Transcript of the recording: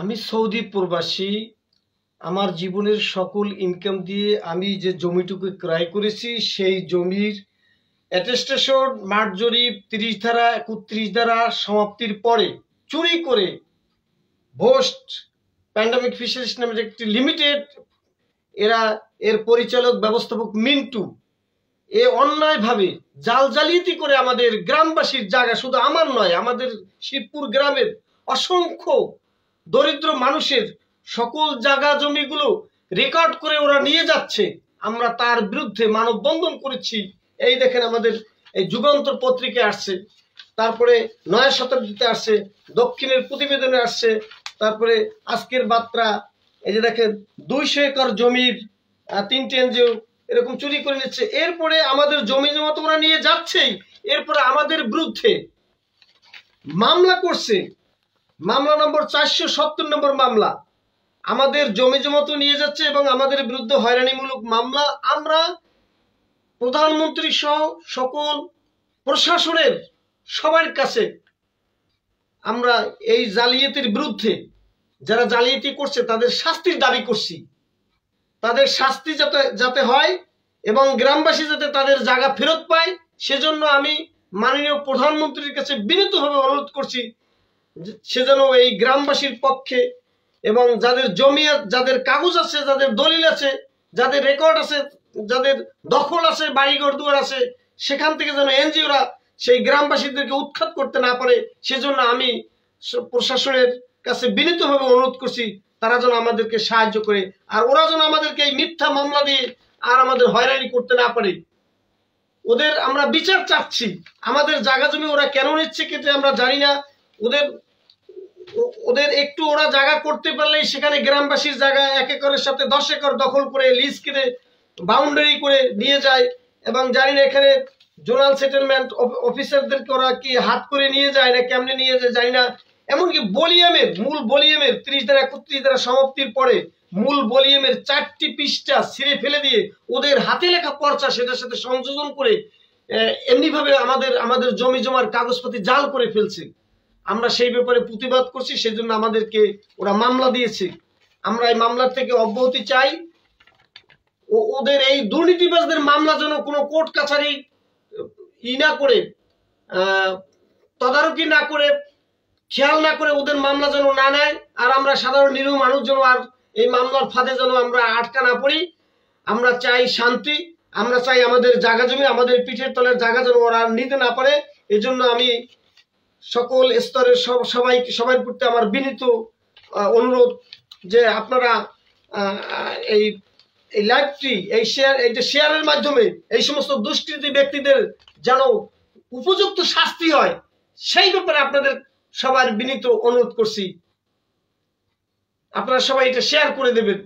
আমি সৌদি প্রবাসী। আমার জীবনের সকল ইনকাম দিয়ে আমি যে জমিটুকু ক্রয় করেছি সেই জমির অ্যাটেস্টেশন মাঠ জরিপ 30 ধারা 31 ধারা সমাপ্তির পরে চুরি করে ভোস্ট প্যান্ডামিক ফিশারিজ নামের একটি লিমিটেড এর পরিচালক ব্যবস্থাপক মিন্টু অন্যায়ভাবে জালিয়াতি করে আমাদের গ্রামবাসীর জায়গা, শুধু আমার নয়, আমাদের শিবপুর গ্রামের অসংখ্য দরিদ্র মানুষের সকল জায়গা জমিগুলো রেকর্ড করে ওরা নিয়ে যাচ্ছে। আমরা তার বিরুদ্ধে মানববন্ধন করেছি। এই দেখেন, আমাদের এই যুগান্তর পত্রিকায় আসছে, তারপরে নয়া শতাব্দীতে আসছে, দক্ষিণের প্রতিবেদনে আসছে, তারপরে আজকের বার্তা। এই যে দেখেন, 200 একর জমির 3টে এনজিও এরকম চুরি করে নিচ্ছে। এরপরে আমাদের জমি জমা তো ওরা নিয়ে যাচ্ছেই, এরপরে আমাদের বিরুদ্ধে মামলা করছে, মামলা নম্বর 470 নম্বর মামলা। আমাদের জমি জমা তো নিয়ে যাচ্ছে এবং আমাদের বিরুদ্ধে হয়রানিমূলক মামলা। আমরা প্রধানমন্ত্রী সহ সকল প্রশাসনের সবার কাছে আমরা এই জালিয়াতির বিরুদ্ধে, যারা জালিয়াতি করছে তাদের শাস্তির দাবি করছি। তাদের শাস্তি যাতে হয় এবং গ্রামবাসী যাতে তাদের জায়গা ফেরত পায়, সেজন্য আমি মাননীয় প্রধানমন্ত্রীর কাছে বিনীতভাবে অনুরোধ করছি সে যেন এই গ্রামবাসীর পক্ষে এবং যাদের জমি, যাদের কাগজ আছে, যাদের দলিল আছে, যাদের রেকর্ড আছে, যাদের দখল আছে, বাড়িঘর দুয়ার আছে, সেখান থেকে যেন এনজিওরা সেই গ্রামবাসীদেরকে উৎখাত করতে না পারে, সেজন্য আমি প্রশাসনের কাছে বিনীতভাবে অনুরোধ করছি তারা যেন আমাদেরকে সাহায্য করে, আর ওরা যেন আমাদেরকে এই মিথ্যা মামলা দিয়ে আর আমাদের হয়রানি করতে না পারে। ওদের আমরা বিচার চাচ্ছি। আমাদের জায়গা জমি ওরা কেন নিচ্ছে কেটে আমরা জানি না। ওদের একটু ওরা জায়গা করতে পারলেই সেখানে গ্রামবাসীর জায়গা 1 একরের সাথে 10 একর দখল করে লিজ কিনে বাউন্ডারি করে নিয়ে যায়, এবং জানি না এখানে জোনাল সেটেলমেন্ট অফিসারদেরকে ওরা কি হাত করে নিয়ে যায় না কেমনে নিয়ে যায় জানি না। এমনকি মূল ভলিউমের 30 ধারা 31 ধারা সমাপ্তির পরে মূল ভলিউমের 4টি পৃষ্ঠা ছিঁড়ে ফেলে দিয়ে ওদের হাতে লেখা পর্চা সেটার সাথে সংযোজন করে এমনিভাবে আমাদের জমি জমার কাগজপাতি জাল করে ফেলছে। আমরা সেই ব্যাপারে প্রতিবাদ করছি, সেজন্য আমাদেরকে ওরা মামলা দিয়েছে। আমরা এই মামলার থেকে অব্যাহতি চাই। ওদের এই দুর্নীতিবাজদের মামলা যেন কোনো কোর্ট কাছারি না করে, তদারকি না করে, খেয়াল না করে ওদের মামলা যেন না নেয়, আর আমরা সাধারণ নিরীহ মানুষ যেন আর এই মামলার ফাঁদে যেন আমরা আটকা না পড়ি। আমরা চাই শান্তি, আমরা চাই আমাদের জায়গা জমি, আমাদের পিঠের তলের জায়গা যেন ওরা নিতে না পারে। এজন্য আমি সকল স্তরের সবাই প্রতি আমার বিনীত অনুরোধ যে আপনারা এই লাইভটি এইটা শেয়ারের মাধ্যমে এই সমস্ত দুষ্কৃতী ব্যক্তিদের যেন উপযুক্ত শাস্তি হয়, সেই ব্যাপারে আপনাদের সবার বিনীত অনুরোধ করছি। আপনারা সবাই এটা শেয়ার করে দেবেন।